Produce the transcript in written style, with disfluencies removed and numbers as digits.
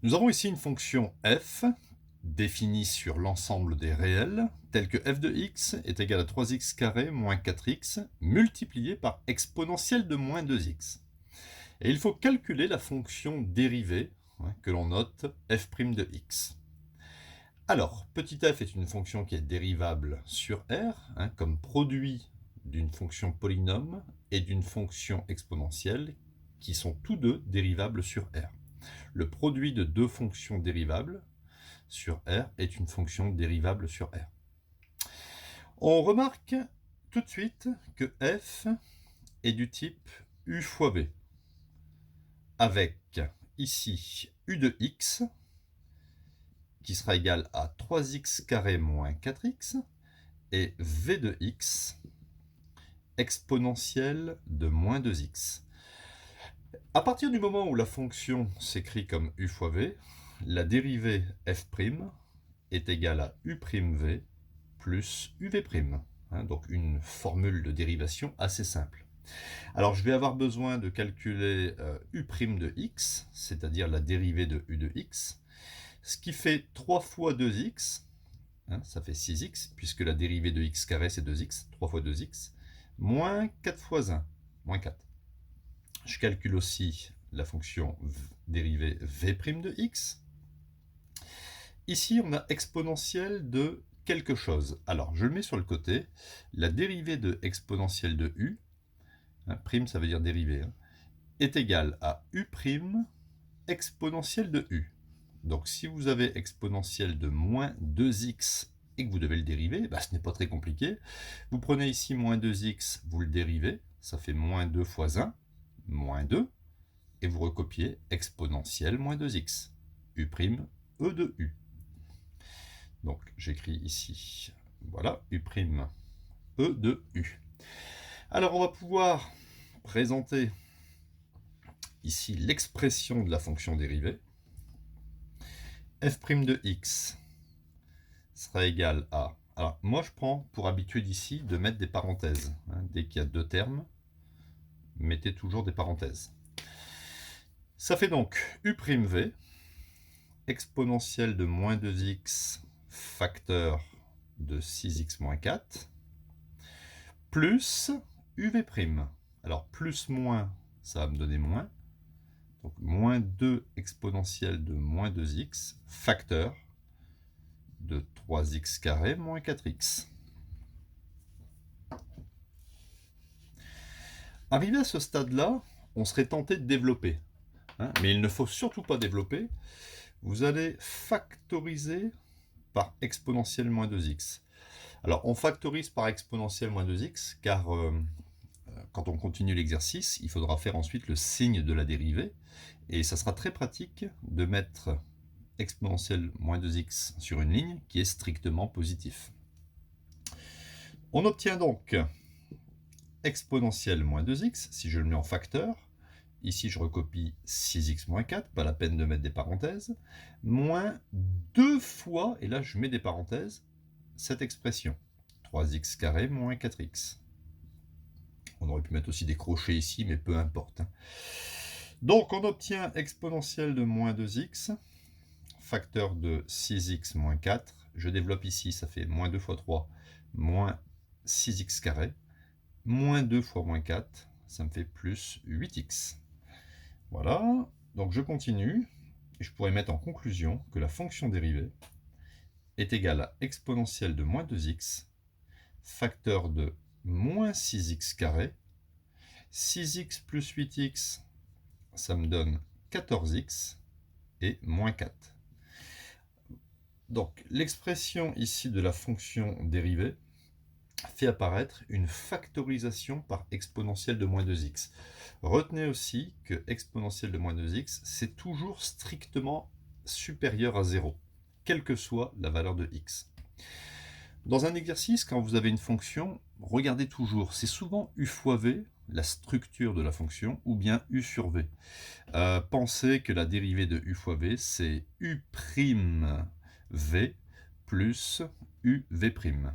Nous avons ici une fonction f définie sur l'ensemble des réels, telle que f de x est égal à 3x carré moins 4x multiplié par exponentielle de moins 2x. Et il faut calculer la fonction dérivée que l'on note f' de x. Alors, petit f est une fonction qui est dérivable sur R, comme produit d'une fonction polynôme et d'une fonction exponentielle, qui sont tous deux dérivables sur R. Le produit de deux fonctions dérivables sur R est une fonction dérivable sur R. On remarque tout de suite que f est du type u fois v, avec ici u de x qui sera égal à 3x carré moins 4x et v de x exponentielle de moins 2x. À partir du moment où la fonction s'écrit comme u fois v, la dérivée f' est égale à u'v plus uv', donc une formule de dérivation assez simple. Alors je vais avoir besoin de calculer u' de x, c'est-à-dire la dérivée de u de x, ce qui fait 3 fois 2x, ça fait 6x, puisque la dérivée de x carré c'est 2x, 3 fois 2x, moins 4 fois 1, moins 4. Je calcule aussi la fonction dérivée v' de x. Ici, on a exponentielle de quelque chose. Alors, je le mets sur le côté. La dérivée de exponentielle de u, prime ça veut dire dérivée, est égale à u' exponentielle de u. Donc, si vous avez exponentielle de moins 2x et que vous devez le dériver, ce n'est pas très compliqué. Vous prenez ici moins 2x, vous le dérivez, ça fait moins 2 fois 1, moins 2, et vous recopiez exponentielle moins 2x, u', e de u. Donc j'écris ici, voilà, u', e de u. Alors on va pouvoir présenter ici l'expression de la fonction dérivée. F' de x sera égal à... Alors moi je prends pour habitude ici de mettre des parenthèses. Dès qu'il y a deux termes, mettez toujours des parenthèses. Ça fait donc u'v, exponentielle de moins 2x facteur de 6x moins 4, plus uv'. Alors plus moins, ça va me donner moins. Donc moins 2 exponentielle de moins 2x facteur de 3x carré moins 4x. Arrivé à ce stade-là, on serait tenté de développer. Mais il ne faut surtout pas développer. Vous allez factoriser par exponentielle moins 2x. Alors on factorise par exponentielle moins 2x car quand on continue l'exercice, il faudra faire ensuite le signe de la dérivée et ça sera très pratique de mettre exponentielle moins 2x sur une ligne qui est strictement positif. On obtient donc exponentielle moins 2x, si je le mets en facteur, ici je recopie 6x moins 4, pas la peine de mettre des parenthèses, moins 2 fois, et là je mets des parenthèses, cette expression, 3x carré moins 4x. On aurait pu mettre aussi des crochets ici, mais peu importe. Donc on obtient exponentielle de moins 2x, facteur de 6x moins 4. Je développe ici, ça fait moins 2 fois 3, moins 6x carré, moins 2 fois moins 4, ça me fait plus 8x. Voilà, donc je continue, et je pourrais mettre en conclusion que la fonction dérivée est égale à exponentielle de moins 2x, facteur de moins 6x carré, 6x plus 8x, ça me donne 14x, et moins 4. Donc l'expression ici de la fonction dérivée fait apparaître une factorisation par exponentielle de moins 2x. Retenez aussi que exponentielle de moins 2x, c'est toujours strictement supérieur à 0, quelle que soit la valeur de x. Dans un exercice, quand vous avez une fonction, regardez toujours, c'est souvent u fois v, la structure de la fonction, ou bien u sur v. Pensez que la dérivée de u fois v, c'est u'v plus uv'.